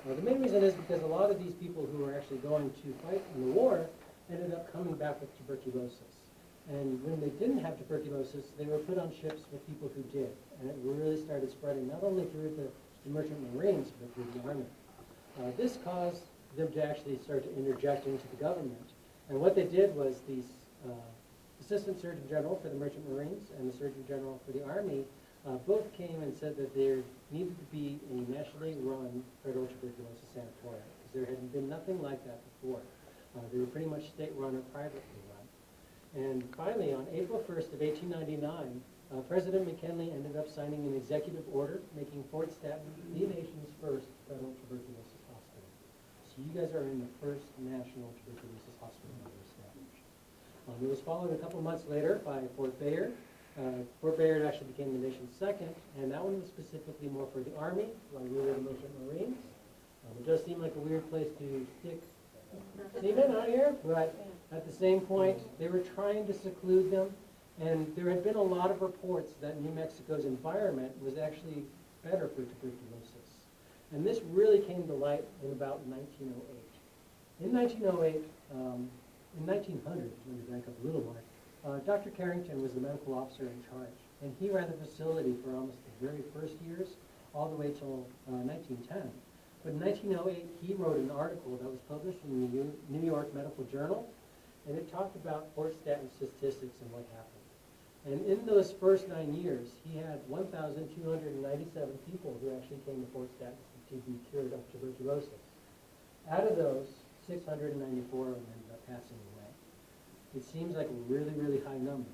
The main reason is because a lot of these people who were actually going to fight in the war ended up coming back with tuberculosis. And when they didn't have tuberculosis, they were put on ships with people who did. And it really started spreading not only through the merchant marines, but through the army. This caused them to actually start to interject into the government. And what they did was these Assistant Surgeon General for the Merchant Marines and the Surgeon General for the Army both came and said that there needed to be a nationally run predator tuberculosis sanatorium, because there had been nothing like that before. They were pretty much state-run or privately run. And finally, on April 1st of 1899, President McKinley ended up signing an executive order making Fort Stanton the nation's first federal tuberculosis hospital. So you guys are in the first national tuberculosis hospital ever established. It was followed a couple months later by Fort Bayard. Fort Bayard actually became the nation's second, and that one was specifically more for the Army, while we were the Merchant Marines. It does seem like a weird place to stick seamen out here, but at the same point, they were trying to seclude them, and there had been a lot of reports that New Mexico's environment was actually better for tuberculosis. And this really came to light in about 1908. In 1908, in 1900, let me back up a little more, Dr. Carrington was the medical officer in charge, and he ran the facility for almost the very first years, all the way till 1910. But in 1908, he wrote an article that was published in the New York Medical Journal, and it talked about Fort Stanton statistics and what happened. And in those first 9 years, he had 1,297 people who actually came to Fort Stanton to be cured of tuberculosis. Out of those, 694 of them ended up passing away. It seems like a really, really high number.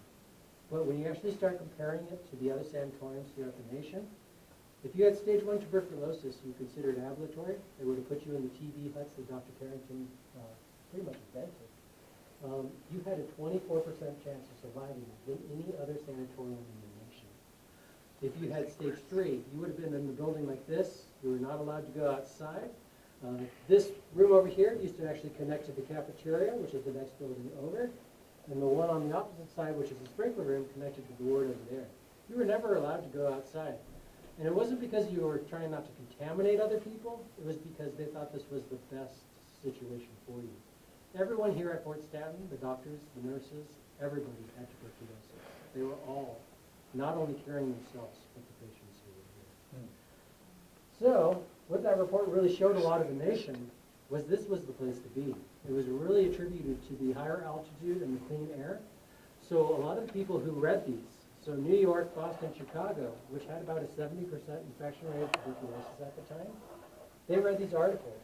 But when you actually start comparing it to the other sanatoriums throughout the nation, if you had stage 1 tuberculosis, you considered ambulatory. They would have put you in the TB huts that Dr. Carrington pretty much invented. You had a 24% chance of surviving than any other sanatorium in the nation. If you had stage 3, you would have been in a building like this. You were not allowed to go outside. This room over here used to actually connect to the cafeteria, which is the next building over. And the one on the opposite side, which is the sprinkler room, connected to the ward over there. You were never allowed to go outside. And it wasn't because you were trying not to contaminate other people. It was because they thought this was the best situation for you. Everyone here at Fort Stanton, the doctors, the nurses, everybody had tuberculosis. They were all not only curing themselves, but the patients who were here. So, what that report really showed a lot of the nation was this was the place to be. It was really attributed to the higher altitude and the clean air. So a lot of the people who read these, so New York, Boston, Chicago, which had about a 70% infection rate of tuberculosis at the time, they read these articles.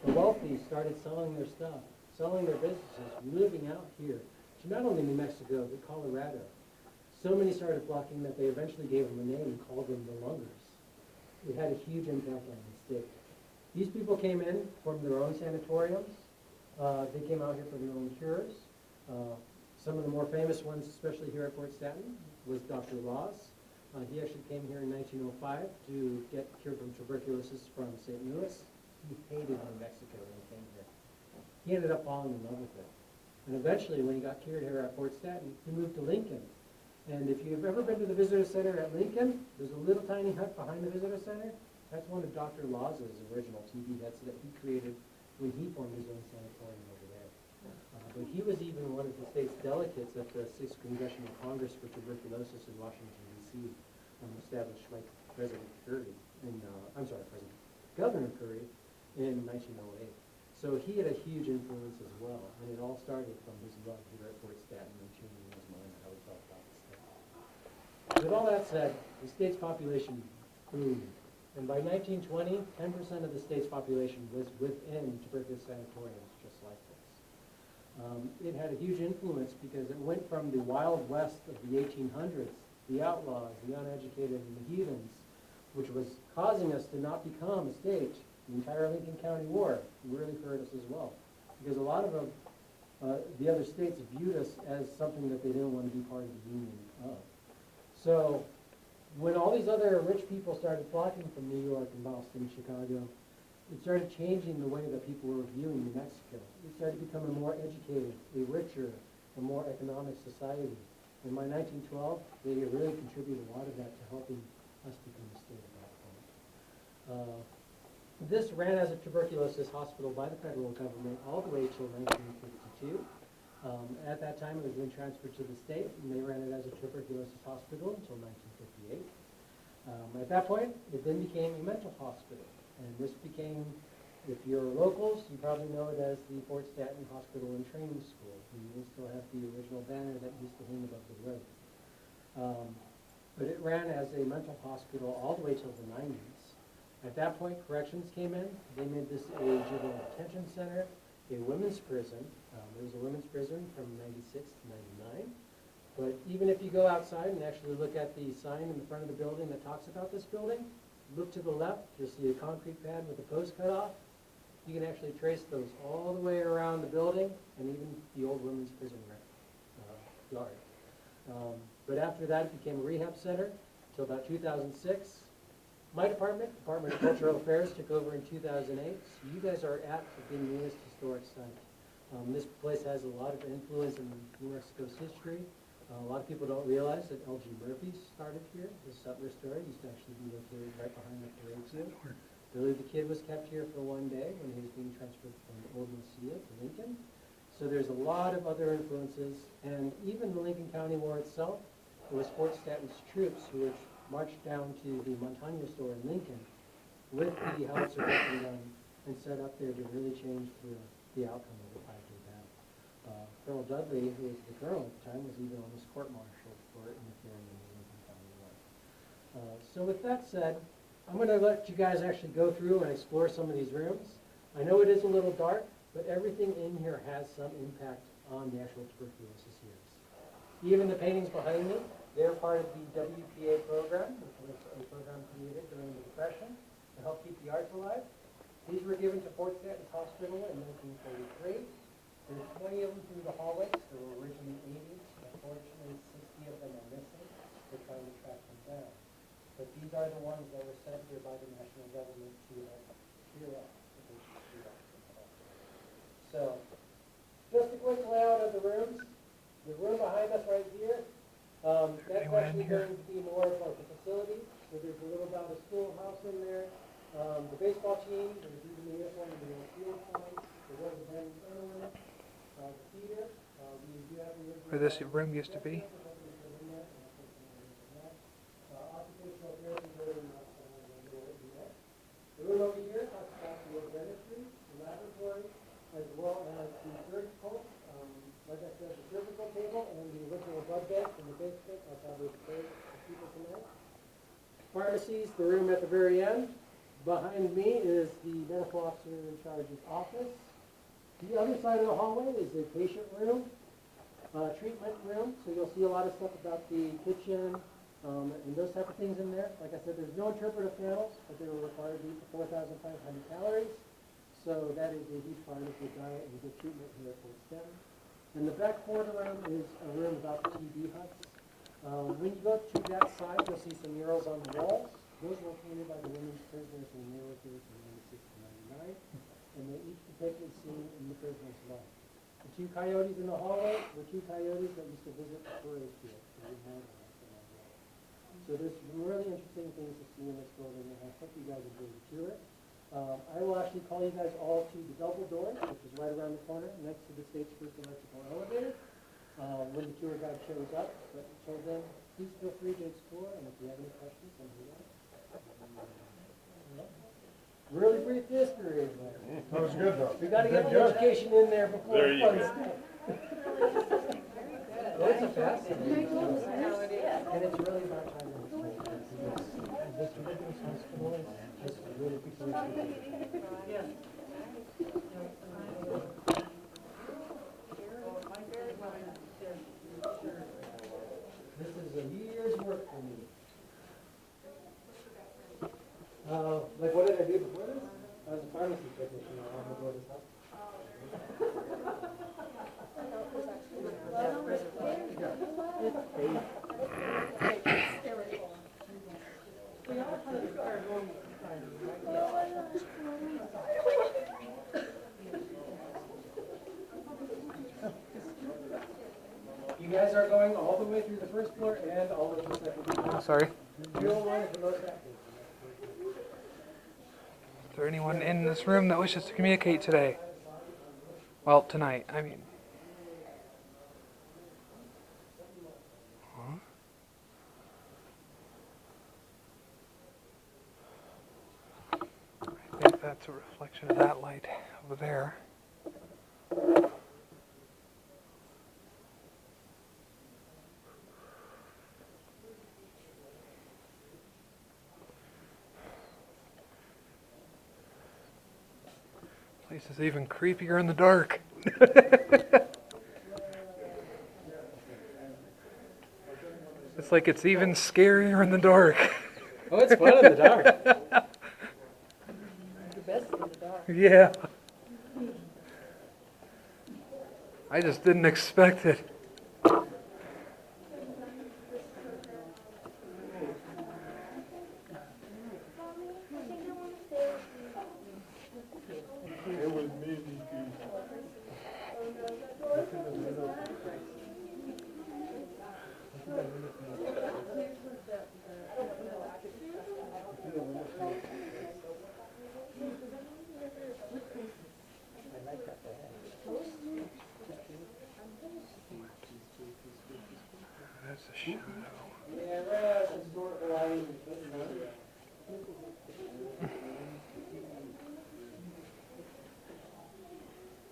The wealthy started selling their stuff, selling their businesses, moving out here to not only New Mexico, but Colorado. So many started flocking that they eventually gave them a name and called them the Lungers. It had a huge impact on the state. These people came in, formed their own sanatoriums. They came out here for their own cures. Some of the more famous ones, especially here at Fort Stanton, was Dr. Laws. He actually came here in 1905 to get cured from tuberculosis from St. Louis. He hated New Mexico when he came here. He ended up falling in love with it. And eventually, when he got cured here at Fort Stanton, he moved to Lincoln. And if you've ever been to the Visitor Center at Lincoln, there's a little tiny hut behind the Visitor Center. That's one of Dr. Laws' original TB huts that he created when he formed his own sanatorium over there. But he was even one of the state's delegates at the 6th Congressional Congress for Tuberculosis in Washington, D.C., established by President Curry, Governor Curry in 1908. So he had a huge influence as well, and it all started from his love here at Fort Stanton and tuning in his mind how he felt about this stuff. With all that said, the state's population boomed. And by 1920, 10% of the state's population was within tuberculosis sanatoriums just like this. It had a huge influence because it went from the Wild West of the 1800s, the outlaws, the uneducated, and the heathens, which was causing us to not become a state. The entire Lincoln County War really hurt us as well, because a lot of them, the other states viewed us as something that they didn't want to be part of the Union of. So when all these other rich people started flocking from New York and Boston and Chicago, it started changing the way that people were viewing New Mexico. It started becoming more educated, a richer, a more economic society. And by 1912, they really contributed a lot of that to helping us become a state at that point. This ran as a tuberculosis hospital by the federal government all the way till 1952. At that time, it was then transferred to the state, and they ran it as a tuberculosis hospital until 1958. At that point, it then became a mental hospital, and this became, if you're locals, you probably know it as the Fort Stanton Hospital and Training School. We even still have the original banner that used to hang above the road. But it ran as a mental hospital all the way till the 90s. At that point, corrections came in. They made this a juvenile detention center, a women's prison. It was a women's prison from 96 to 99. But even if you go outside and actually look at the sign in the front of the building that talks about this building, look to the left, you'll see a concrete pad with a post cut off. You can actually trace those all the way around the building and even the old women's prison yard. But after that, it became a rehab center until about 2006. My department, Department of Cultural Affairs, took over in 2008. So you guys are at the newest historic site. This place has a lot of influence in New Mexico's history. A lot of people don't realize that L.G. Murphy started here. The settler story used to actually be located right behind the parade field. Billy the Kid was kept here for one day when he was being transferred from Old Mesilla to Lincoln. So there's a lot of other influences, and even the Lincoln County War itself, it was Fort Stanton's troops who were marched down to the Montano store in Lincoln with the howitzer weapon gun and set up there to really change the outcome of the 5-day battle. Colonel Dudley, who was the colonel at the time, was even almost court-martialed for interfering in the Lincoln County War. So with that said, I'm going to let you guys actually go through and explore some of these rooms. I know it is a little dark, but everything in here has some impact on the actual tuberculosis years. Even the paintings behind me, they're part of the WPA program, which was a program created during the Depression to help keep the arts alive. These were given to Fort Stanton Hospital in 1943. There's 20 of them through the hallways. There were originally 80. Unfortunately, 60 of them are missing. We're trying to track them down. But these are the ones that were sent here by the national government to help clear up the patient's. So, just a quick layout of the rooms. The room behind us right here, that's actually going to be more of like a facility. So there's a little about a schoolhouse in there. The baseball team, there's even the uniform and the old field sign. There was a band room. The theater, we do have Where this room used to be? Occupational therapy building. The room over here talks about the dentistry, the laboratory, as well as the surgical. Like I said, the surgical table and the original blood bank in the basement. That's how we prepare people tonight. Pharmacies, the room at the very end. Behind me is the medical officer in charge's office. The other side of the hallway is a patient room, treatment room. So you'll see a lot of stuff about the kitchen and those type of things in there. Like I said, there's no interpretive panels, but they were required to eat 4,500 calories. So that is a huge part of the diet and good treatment here at Fort Stanton. And the back corner room is a room about TB huts. When you go to that side, you'll see some murals on the walls. Those were painted by the women's prisoners when they were here from 96 to 99. And they each depict a scene in the prisoner's life. The two coyotes in the hallway were two coyotes that used to visit the parade field. So there's some really interesting things to see in this building, and I hope you guys enjoy the tour. I will actually call you guys all to the double door, which is right around the corner next to the state's first electrical elevator. When the tour guide shows up, but until then, please feel free to explore, and if you have any questions, let me know. Really brief history. That was good, though. We got to get the education in there before There the you fun go. stuff. Well, it's a fascinating and it's really about time. This Lincoln Hospital is just really people. This is a year's work for me. Like what did I do before this? I was a pharmacy technician on the board of this house. You guys are going all the way through the first floor and all the way to the second floor. Sorry. You don't want it the most active. there anyone in this room that wishes to communicate today? Well, tonight, I mean. Huh? I think that's a reflection of that light over there. Place is even creepier in the dark. It's like it's even scarier in the dark. Oh, it's fun in the dark. The best in the dark. Yeah. I just didn't expect it. That's a shadow.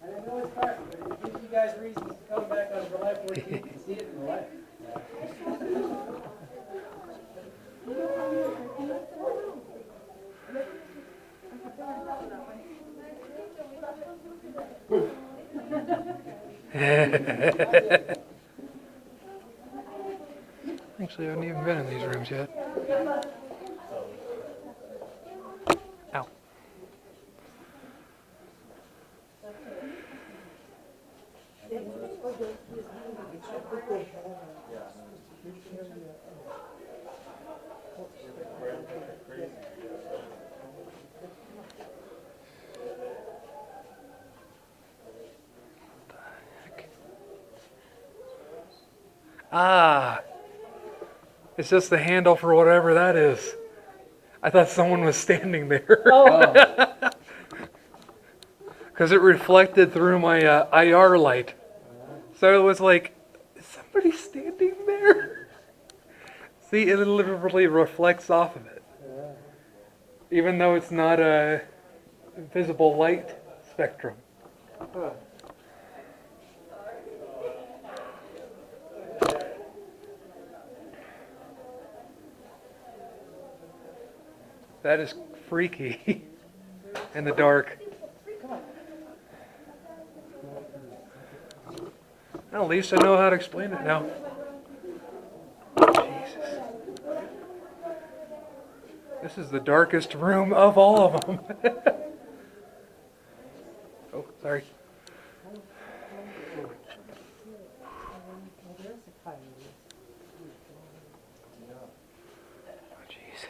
I know it's dark, but it gives you guys reasons to come back on July 14th and see it in the light. Actually, I haven't even been in these rooms yet. Ow. Ah, it's just the handle for whatever that is. I thought someone was standing there. Oh. Because it reflected through my IR light. So it was like, is somebody standing there? See, it literally reflects off of it. Even though it's not a visible light spectrum. Huh. That is freaky in the dark. Well, at least I know how to explain it now. Jesus. This is the darkest room of all of them. Oh, sorry. Oh, jeez.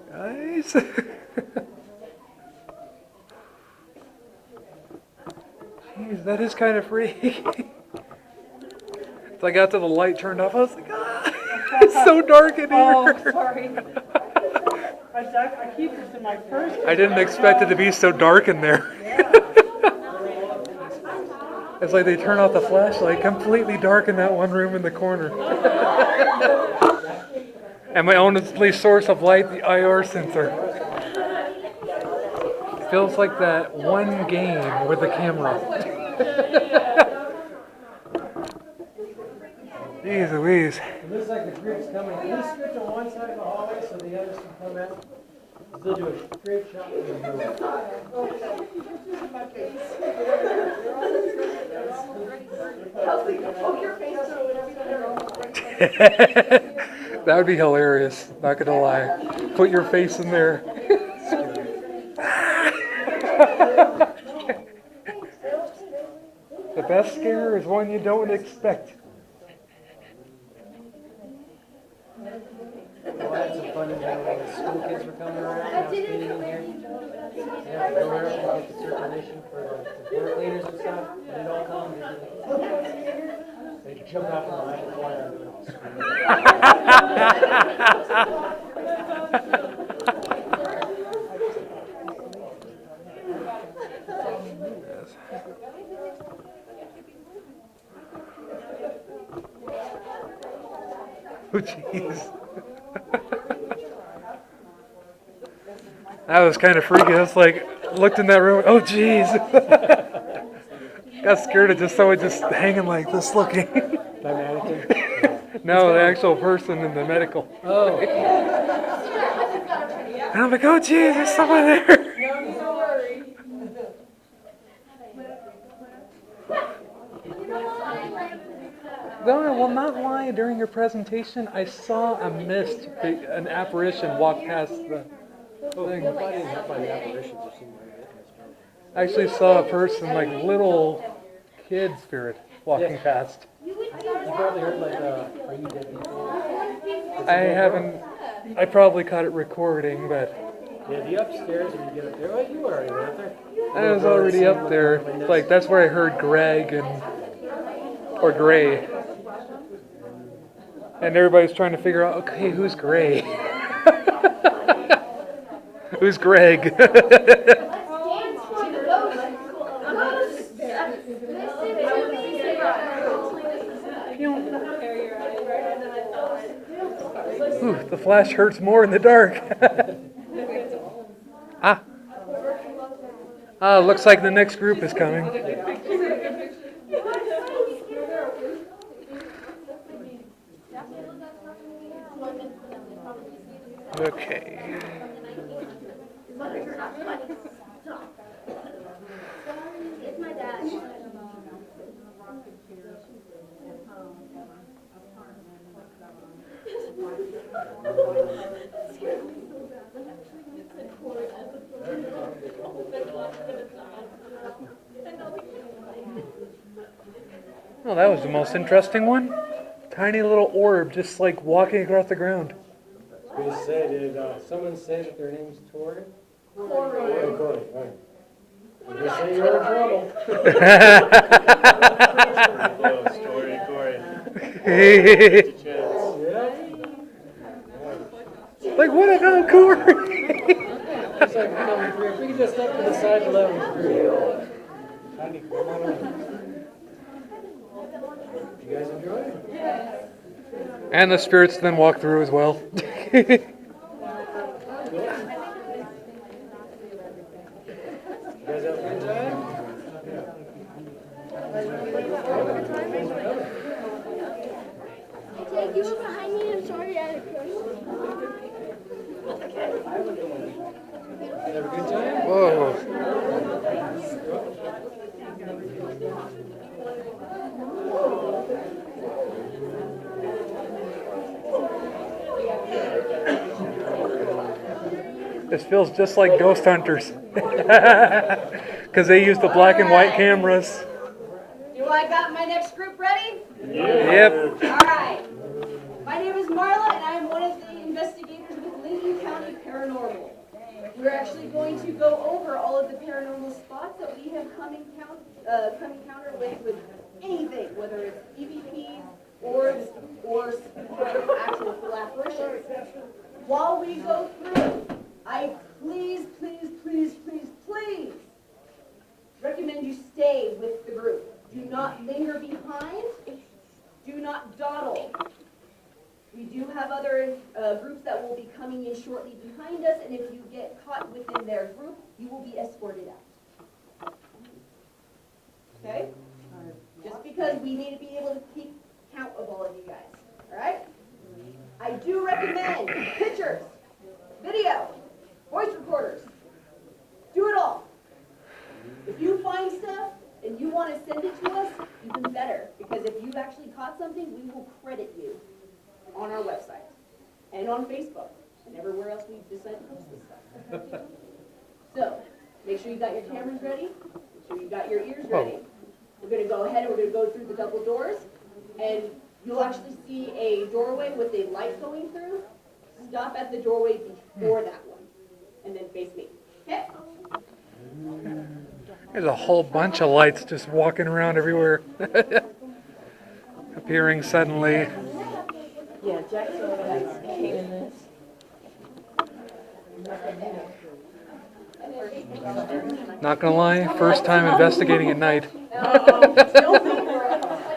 Guys. Jeez, that is kind of freaky. So I got to the light turned off. I was like, ah, it's so dark in here. Oh, sorry. I keep this in my purse. I didn't expect it to be so dark in there. It's like they turn off the flashlight, completely dark in that one room in the corner. And my only source of light, the IR sensor. It feels like that one game with the camera. Jeez Louise. It looks like the group's coming. Can you switch on one side of the hallway so the others can come out? They'll do a straight shot from the door. That would be hilarious, not gonna lie. Put your face in there. The best scare is one you don't expect. Well, I had some fun in there when the school kids were coming around. I was skating in here. Yeah, go around and get the circulation for the floor cleaners and stuff, and it all comes. They jump out from behind the corner and Oh, jeez. That was kind of freaky. I was like, looked in that room. Oh, jeez. Got scared of just someone just hanging like this looking. my mannequin. No, the actual person in the medical. Oh. And I'm like, oh, jeez, there's someone there. No, I will not lie. During your presentation, I saw a mist, an apparition walk past the thing. I didn't have my apparitions or something like that. I actually saw a person, like little kid spirit, walking Yes. past. You probably heard like, Are You Dead before? I haven't. I probably caught it recording, but Yeah, the upstairs when you get up there. Oh, you were already up there. I was already up there. Like that's where I heard Greg or Gray, and everybody's trying to figure out, okay, who's Gray? Who's Greg? Ooh, the flash hurts more in the dark. Looks like the next group is coming. Okay. It's my dad. Well, that was the most interesting one. Tiny little orb just like walking across the ground. I was going to say, did someone say that their name's Tori? Corey. Oh, Corey, all right. I'm going to say you're in trouble. Story, Corey. Like, what about Corey? Just like we're coming through. If we could just step to the side and let them through. Honey, come on over. You guys enjoy it? And the spirits then walk through as well. You guys have a good time? Jake, you were behind me. I'm sorry I had a crush. Have a good time? Whoa. This feels just like Ghost Hunters. Because they use the black and white cameras. Do I got my next group ready? Yep. All right. My name is Marla, and I am one of the investigators with Lincoln County Paranormal. We're actually going to go over all of the paranormal spots that we have come encounter with anything, whether it's EVPs, orbs, or actual full apparitions. While we go through, I please recommend you stay with the group. Do not linger behind. Do not dawdle. We do have other groups that will be coming in shortly behind us, and if you get caught within their group, you will be escorted out. Okay? Just because we need to be able to keep count of all of you guys. All right? I do recommend pictures, video, voice recorders. Do it all. If you find stuff and you want to send it to us, even better. Because if you've actually caught something, we will credit you on our website and on Facebook and everywhere else we decide to post this stuff. So, make sure you got your cameras ready. Make sure you got your ears ready. We're going to go ahead and we're going to go through the double doors. And you'll actually see a doorway with a light going through. Stop at the doorway before that one. And then face me. Okay? There's a whole bunch of lights just walking around everywhere. Appearing suddenly. Yeah, Jackson came in this. Not gonna lie, first time investigating at night.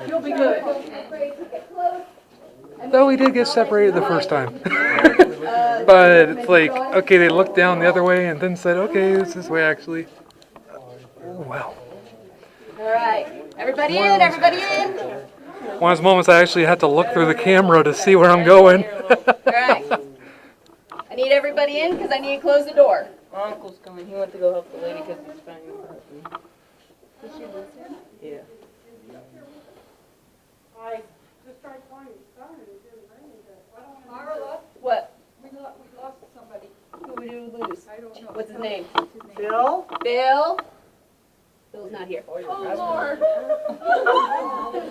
You'll be good. Though we did get separated the first time. But it's like, okay, they looked down the other way and then said, okay, it's this way actually. Oh, wow. All right, everybody in, everybody in. One of those moments I actually had to look through the camera to see where I'm going. All right. I need everybody in because I need to close the door. My uncle's coming. He went to go help the lady because he's finding her husband. Yeah. I just tried calling his son and it didn't ring. I don't know. Marla? What? We lost somebody. Who did we lose? I don't know. What's his name? Bill? Bill? Bill's not here. Oh, Lord.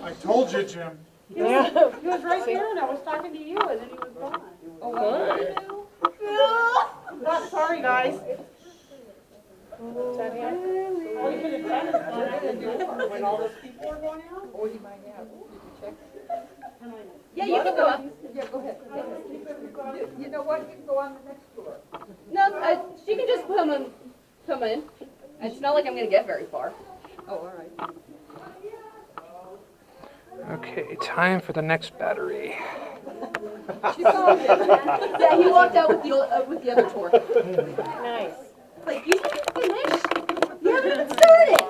I told you, Jim. He was right there and I was talking to you and then he was gone. Oh, what? Oh, sorry, guys. All you could have done is gone out the door when all those people were going out. Or he might have. Did you check? Yeah, you can go up. Yeah, go ahead. You know what? You can go on the next door. No, she can just come in. It's not like I'm going to get very far. Oh, all right. Okay, time for the next battery. Yeah, he walked out with the other tour. Nice. Like, you didn't finish. You haven't even started.